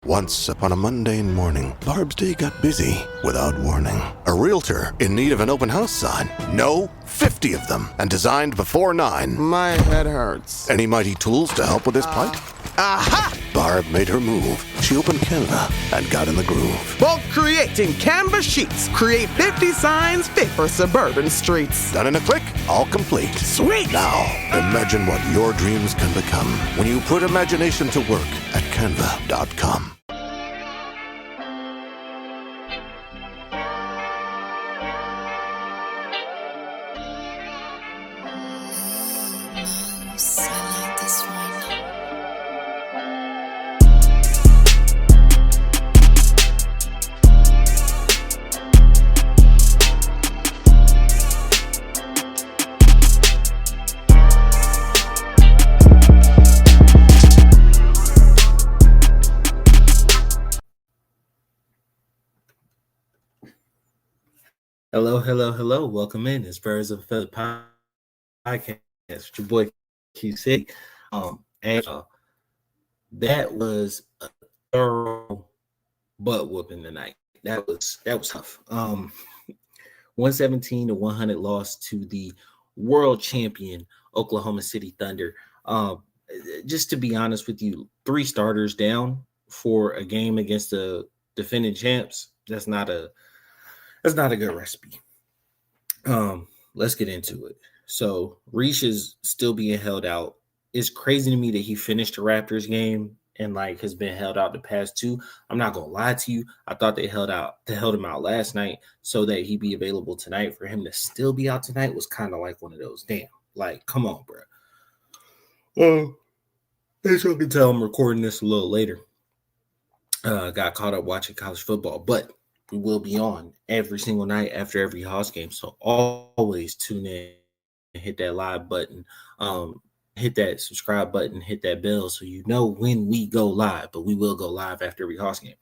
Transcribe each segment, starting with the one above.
Once upon a mundane morning, Barb's day got busy without warning. A realtor in need of an open house sign. No, 50 of them, and designed before 9. My head hurts. Any mighty tools to help with this plight? Aha! Barb made her move. She opened Canva and got in the groove. Bulk creating Canva sheets. Create 50 signs fit for suburban streets. Done in a click, all complete. Sweet! Now, imagine what your dreams can become when you put imagination to work at canva.com. Hello. Welcome in. It's Birds of a Feather podcast with your boy Q6. That was a thorough butt whooping tonight. That was tough. 117-100 loss to the world champion Oklahoma City Thunder. Just to be honest with you, 3 starters down for a game against the defending champs. That's not a good recipe. Let's get into it. So Reese is still being held out. It's crazy to me that he finished the Raptors game and has been held out the past 2. I'm not gonna lie to you. I thought they held him out last night so that he'd be available tonight. For him to still be out tonight was kind of like one of those. Damn, come on, bro. As you can tell, I'm recording this a little later. Got caught up watching college football, but we will be on every single night after every Hawks game. So always tune in and hit that live button, hit that subscribe button, hit that bell so you know when we go live. But we will go live after every Hawks game.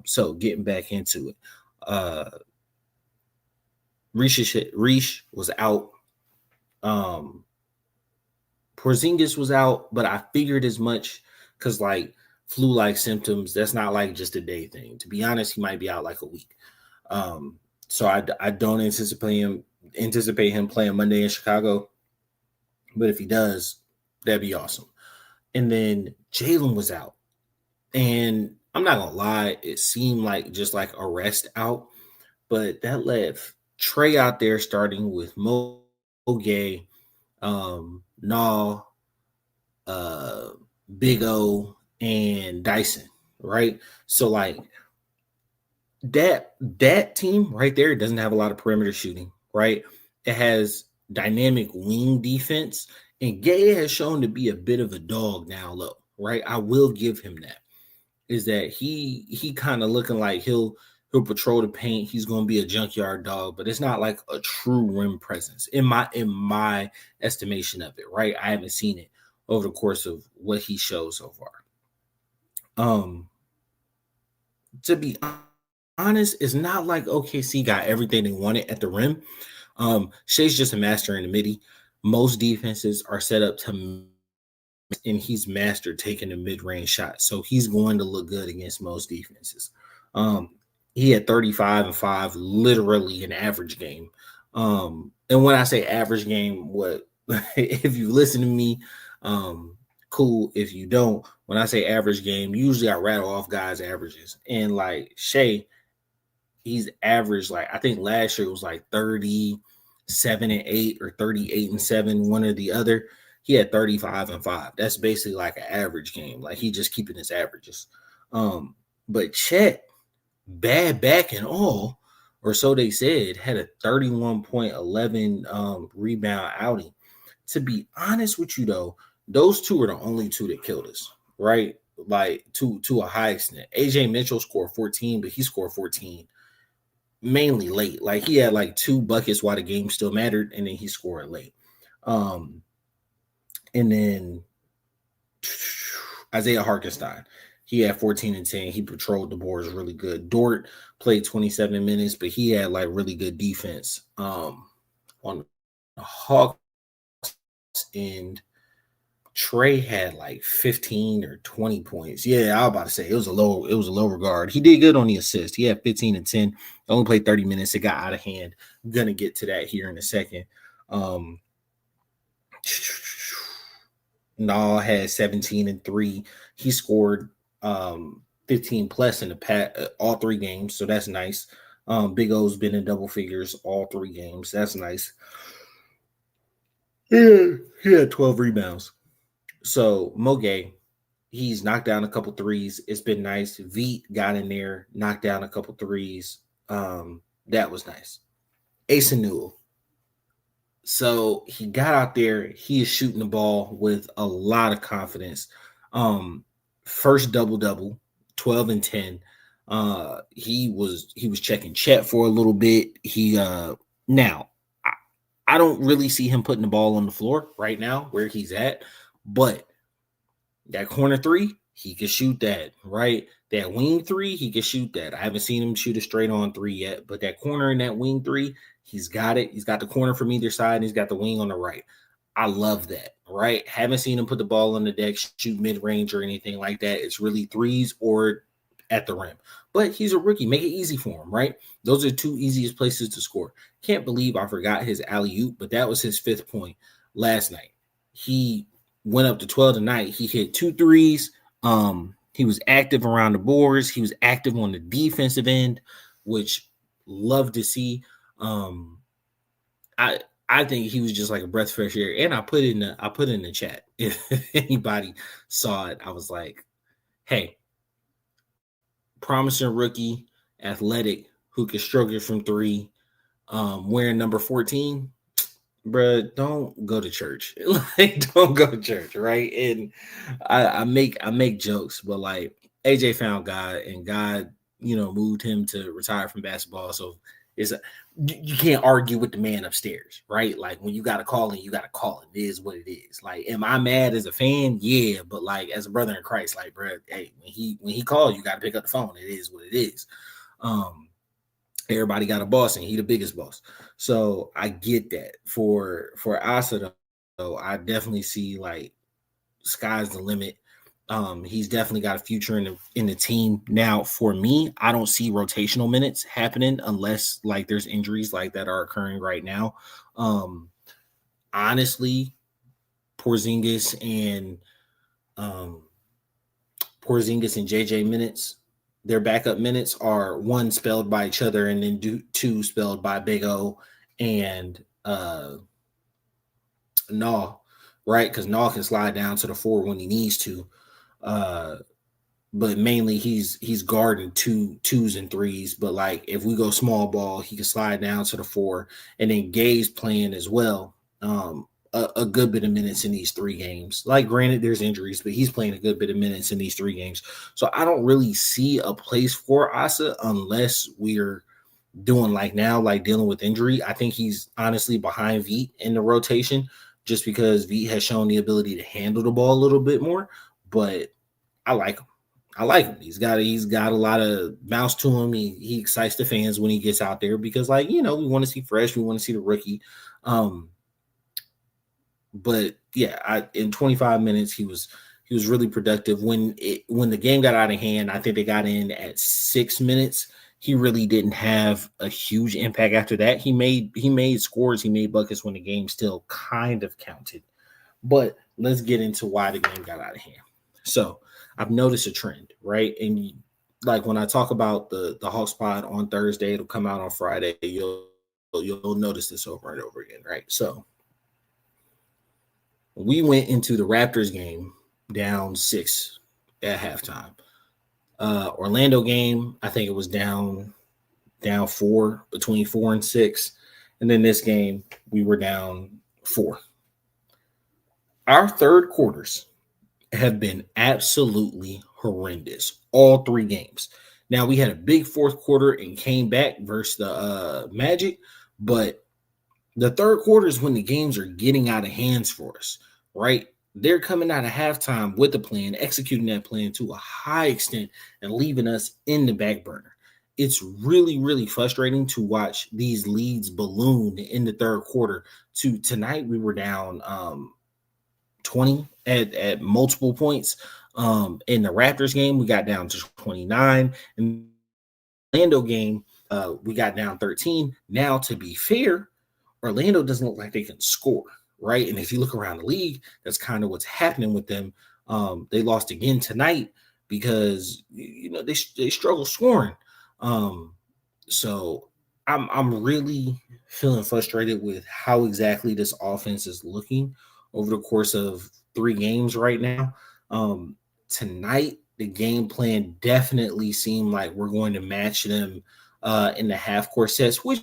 So getting back into it. Reese was out. Porzingis was out, but I figured as much because flu-like symptoms, that's not just a day thing. To be honest, he might be out a week. So I don't anticipate him playing Monday in Chicago. But if he does, that'd be awesome. And then Jalen was out. And I'm not going to lie, it seemed just like a rest out. But that left Trey out there starting with Mo Gay, Nah, Big O, and Dyson, right? So that team right there doesn't have a lot of perimeter shooting, right? It has dynamic wing defense, and Gay has shown to be a bit of a dog now low, right? I will give him that. Is that he kind of looking like he'll patrol the paint. He's going to be a junkyard dog, but it's not like a true rim presence in my estimation of it, right? I haven't seen it over the course of what he shows so far. To be honest, it's not like OKC got everything they wanted at the rim. Shea's just a master in the midi. Most defenses are set up to, and he's mastered taking the mid-range shot. So he's going to look good against most defenses. He had 35 and 5, literally an average game. And when I say average game, what if you listen to me, cool. If you don't, when I say average game, usually I rattle off guys' averages. And Shea, he's averaged I think last year it was 37 and 8 or 38 and 7, one or the other. He had 35 and 5. That's basically an average game. He just keeping his averages. But Chet, bad back and all, or so they said, had a 31.11 rebound outing. To be honest with you though, those 2 are the only 2 that killed us, right? To a high extent. AJ Mitchell scored 14, but he scored 14 mainly late. He had 2 buckets while the game still mattered, and then he scored late. And then Isaiah Hartenstein, he had 14 and 10. He patrolled the boards really good. Dort played 27 minutes, but he had really good defense. On the Hawks end, Trey had like 15 or 20 points. Yeah, I was about to say it was a low regard. He did good on the assist. He had 15 and 10. Only played 30 minutes. It got out of hand. I'm gonna get to that here in a second. Nah had 17 and 3. He scored 15 plus in the all 3 games, so that's nice. Big O's been in double figures all 3 games. That's nice. Yeah, he had 12 rebounds. So Moge, he's knocked down a couple threes. It's been nice. Veet got in there, knocked down a couple threes. That was nice. Asa Newell. So he got out there. He is shooting the ball with a lot of confidence. First double, 12 and 10. He was checking Chet for a little bit. Now I don't really see him putting the ball on the floor right now where he's at, but that corner 3, he can shoot that, right? That wing 3, he can shoot that. I haven't seen him shoot a straight on 3 yet, but that corner in that wing 3, he's got it. He's got the corner from either side, and he's got the wing on the right. I love that, right? Haven't seen him put the ball on the deck, shoot mid-range or anything like that. It's really threes or at the rim. But he's a rookie. Make it easy for him, right? Those are 2 easiest places to score. Can't believe I forgot his alley-oop, but that was his 5th point last night. He went up to 12 tonight. He hit 2 threes. He was active around the boards. He was active on the defensive end, which love to see. I think he was just like a breath of fresh air. And I put it in the chat. If anybody saw it, I was like, hey, promising rookie, athletic, who can stroke it from 3, wearing number 14, bruh, don't go to church. Like, don't go to church, right? And I make jokes, but like AJ found God, and God, moved him to retire from basketball. So you can't argue with the man upstairs, right? Like, when you got to call it, you got to call it. It is what it is. Like, am I mad as a fan? Yeah, but like as a brother in Christ, like, bro, hey, when he called, you got to pick up the phone. It is what it is. Everybody got a boss, and he the biggest boss. So I get that. For Asa, though, I definitely see like sky's the limit. He's definitely got a future in the team. Now, for me, I don't see rotational minutes happening unless like there's injuries like that are occurring right now. Honestly, Porzingis and JJ minutes, their backup minutes are 1 spelled by each other, and then 2 spelled by Big O and Naw, right? Because Naw can slide down to the 4 when he needs to. But mainly he's guarding 2s and 3s. But like if we go small ball, he can slide down to the 4, and then Gay's playing as well. A good bit of minutes in these 3 games. Like, granted, there's injuries, but he's playing a good bit of minutes in these 3 games. So I don't really see a place for Asa unless we're doing like now, like dealing with injury. I think he's honestly behind Veet in the rotation, just because Veet has shown the ability to handle the ball a little bit more. But I like him. He's got a lot of bounce to him. He excites the fans when he gets out there because, like, we want to see fresh. We want to see the rookie. But yeah, in 25 minutes, he was really productive. When the game got out of hand, I think they got in at 6 minutes. He really didn't have a huge impact after that. He made scores, he made buckets when the game still kind of counted. But let's get into why the game got out of hand. So I've noticed a trend, right? And like when I talk about the Hawks Pod on Thursday, it'll come out on Friday. You'll notice this over and over again, right? So we went into the Raptors game down 6 at halftime. Orlando game, I think it was down 4, between 4 and 6. And then this game, we were down 4. Our third quarters have been absolutely horrendous, all 3 games. Now, we had a big fourth quarter and came back versus the Magic, but the third quarter is when the games are getting out of hands for us, right? They're coming out of halftime with the plan, executing that plan to a high extent and leaving us in the back burner. It's really, really frustrating to watch these leads balloon in the third quarter. Tonight, we were down 20 at multiple points. In the Raptors game, we got down to 29. In the Orlando game, we got down 13. Now, to be fair, Orlando doesn't look like they can score, right? And if you look around the league, that's kind of what's happening with them. They lost again tonight because they struggle scoring. So I'm really feeling frustrated with how exactly this offense is looking over the course of 3 games right now. Tonight, the game plan definitely seemed like we're going to match them in the half-court sets, which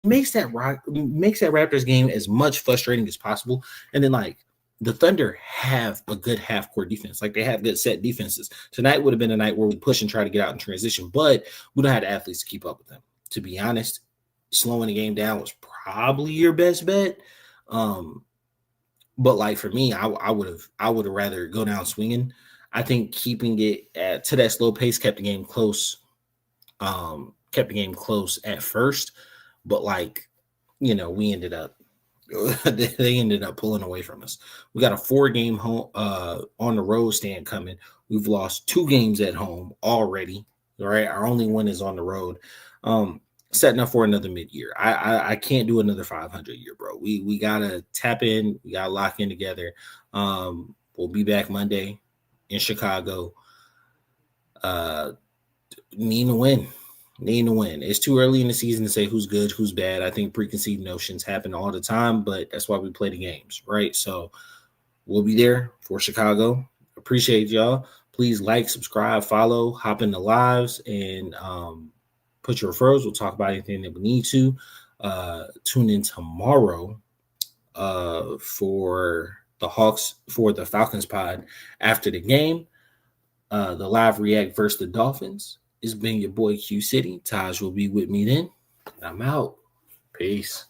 makes that Raptors game as much frustrating as possible. And then, like, the Thunder have a good half-court defense. Like, they have good set defenses. Tonight would have been a night where we push and try to get out in transition, but we don't have the athletes to keep up with them. To be honest, slowing the game down was probably your best bet. But like for me, I would have rather go down swinging. I think keeping it to that slow pace kept the game close. Kept the game close at first, but like we ended up they ended up pulling away from us. We got a 4-game home on the road stand coming. We've lost 2 games at home already. All right, our only one is on the road. Setting up for another mid-year. I can't do another 500 year, bro. We gotta tap in. We gotta lock in together. We'll be back Monday in Chicago. Need to win. It's too early in the season to say who's good, who's bad. I think preconceived notions happen all the time, but that's why we play the games, right? So we'll be there for Chicago. Appreciate y'all. Please like, subscribe, follow, hop in the lives, and put your referrals. We'll talk about anything that we need to. Tune in tomorrow for the Falcons pod after the game. The live react versus the Dolphins. It's been your boy Q City. Taj will be with me then. I'm out. Peace.